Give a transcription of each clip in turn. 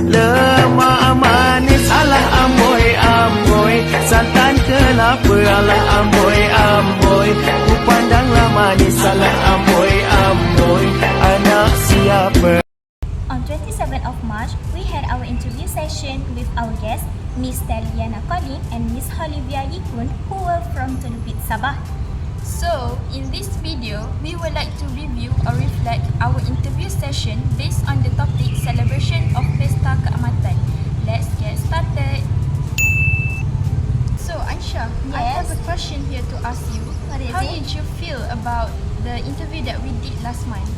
Lemak manis alah amboi santan kelapa alah amboi ku pandanglah manis alah amboi anak siapa. On 27th of March, we had our interview session with our guests, Miss Taliana Colin and Miss Olivia Yikun, who were from Telupit, Sabah. So, in this video, we would like to review or reflect our interview session based on the topic Celebration of Pesta Keamatan. Let's get started. So, Ansha, I have a question here to ask you. How did you feel about the interview that we did last month?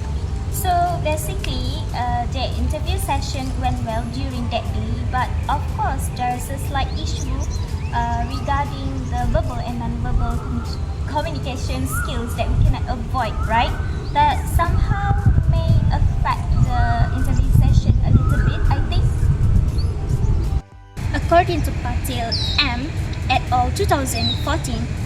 So basically, the interview session went well during that day, but of course there is a slight issue regarding the verbal and non-verbal communication skills that we cannot avoid, right? That somehow may affect the interview session a little bit, I think. According to Patil M. et al. 2014,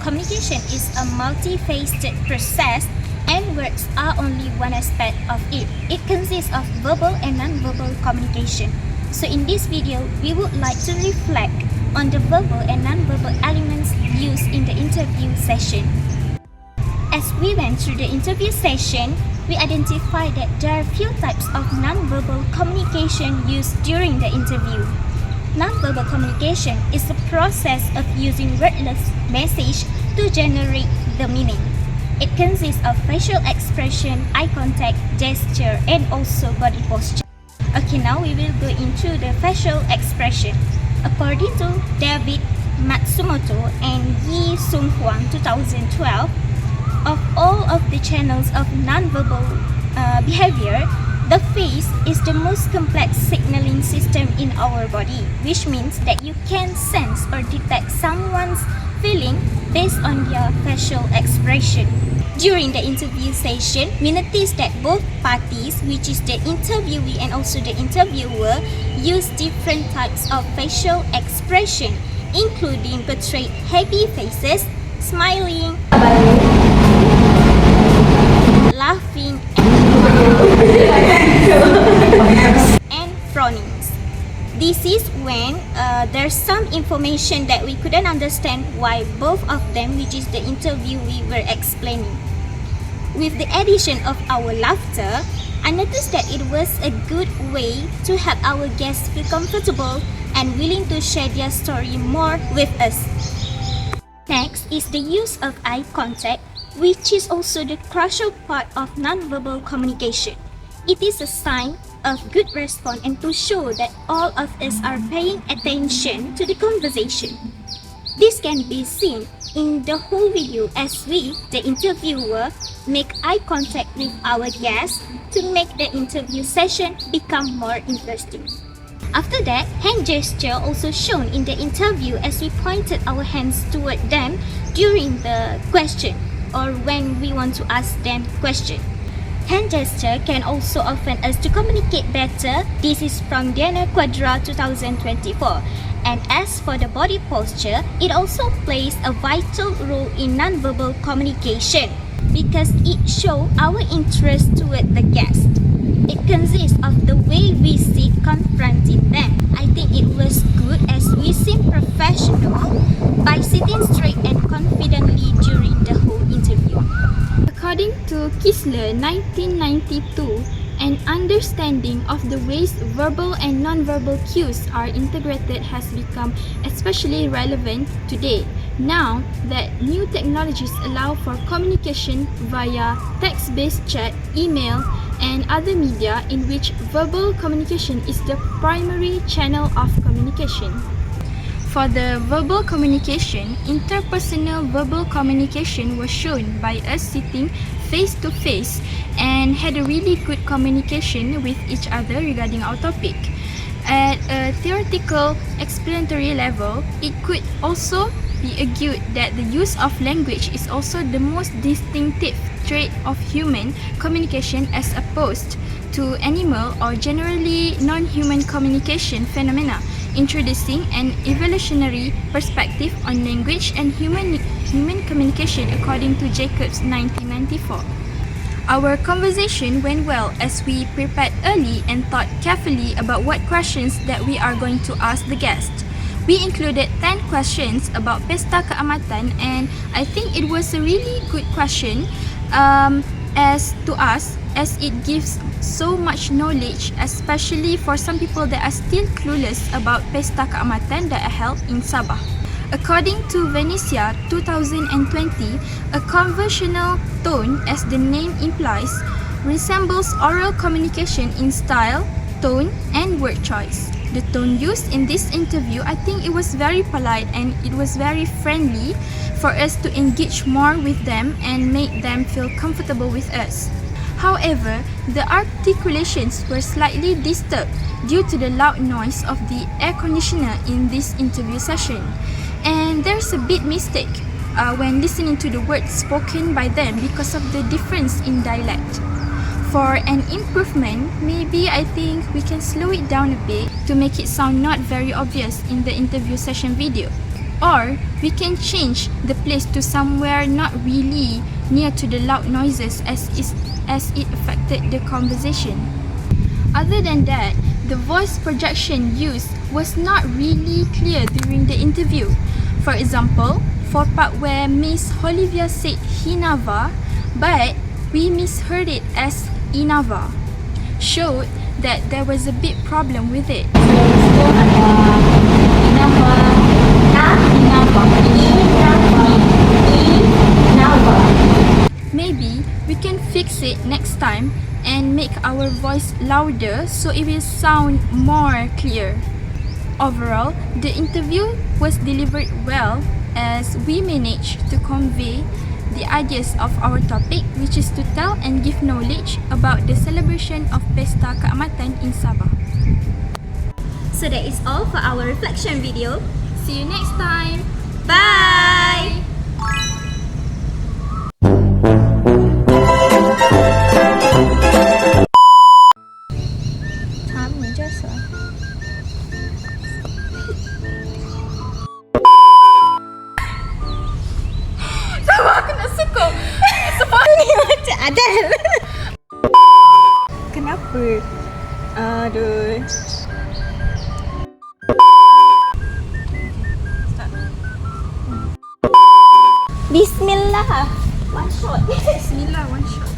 communication is a multifaceted process and words are only one aspect of it. It consists of verbal and non-verbal communication. So in this video, we would like to reflect on the verbal and non-verbal elements used in the interview session. As we went through the interview session, we identified that there are few types of non-verbal communication used during the interview. Non-verbal communication is the process of using wordless message to generate the meaning. It consists of facial expression, eye contact, gesture, and also body posture. Okay, now we will go into the facial expression. According to David Matsumoto and Yi Sung Hwang 2012, of all of the channels of nonverbal behavior, the face is the most complex signaling system in our body, which means that you can sense or detect someone's feeling based on their facial expression. During the interview session, we noticed that both parties, which is the interviewee and also the interviewer, use different types of facial expression, including portray happy faces, smiling, laughing, and frowning. This is when there's some information that we couldn't understand why both of them, which is the interviewee, were explaining. With the addition of our laughter, I noticed that it was a good way to help our guests feel comfortable and willing to share their story more with us. Next is the use of eye contact, which is also the crucial part of nonverbal communication. It is a sign of good response and to show that all of us are paying attention to the conversation. This can be seen in the whole video as we, the interviewer, make eye contact with our guests to make the interview session become more interesting. After that, hand gesture also shown in the interview as we pointed our hands toward them during the question or when we want to ask them question. Hand gesture can also often us to communicate better. This is from Diana Quadra 2024. And as for the body posture, it also plays a vital role in nonverbal communication because it shows our interest toward the guest. It consists of the way we sit confronting them. I think it was good as we seem professional by sitting straight and confidently during the whole interview. According to Kisler 1992, an understanding of the ways verbal and non-verbal cues are integrated has become especially relevant today. Now that new technologies allow for communication via text-based chat, email, and other media in which verbal communication is the primary channel of communication. For the verbal communication, interpersonal verbal communication was shown by us sitting face to face and had a really good communication with each other regarding our topic. At a theoretical explanatory level, it could also be argued that the use of language is also the most distinctive trait of human communication as opposed to animal or generally non-human communication phenomena, introducing an evolutionary perspective on language and human communication according to Jacobs 1994. Our conversation went well as we prepared early and thought carefully about what questions that we are going to ask the guest. We included 10 questions about Pesta Keamatan, and I think it was a really good question as to us, as it gives so much knowledge, especially for some people that are still clueless about Pesta Keamatan that are held in Sabah. According to Venetia 2020, a conversational tone, as the name implies, resembles oral communication in style, tone, and word choice. The tone used in this interview, I think it was very polite and it was very friendly for us to engage more with them and make them feel comfortable with us. However, the articulations were slightly disturbed due to the loud noise of the air conditioner in this interview session. And there's a bit mistake when listening to the words spoken by them because of the difference in dialect. For an improvement, maybe I think we can slow it down a bit to make it sound not very obvious in the interview session video. Or we can change the place to somewhere not really near to the loud noises as it affected the conversation. Other than that, the voice projection used was not really clear during the interview. For example, for part where Miss Olivia said Hinava, but we misheard it as Inava, showed that there was a big problem with it. Maybe we can fix it next time and make our voice louder so it will sound more clear. Overall, the interview was delivered well as we managed to convey the ideas of our topic, which is to tell and give knowledge about the celebration of Pesta Keamatan in Sabah. So that is all for our reflection video. See you next time. Bye! Macam Adel. Kenapa? Aduh. Bismillah. One shot. Bismillah, one shot.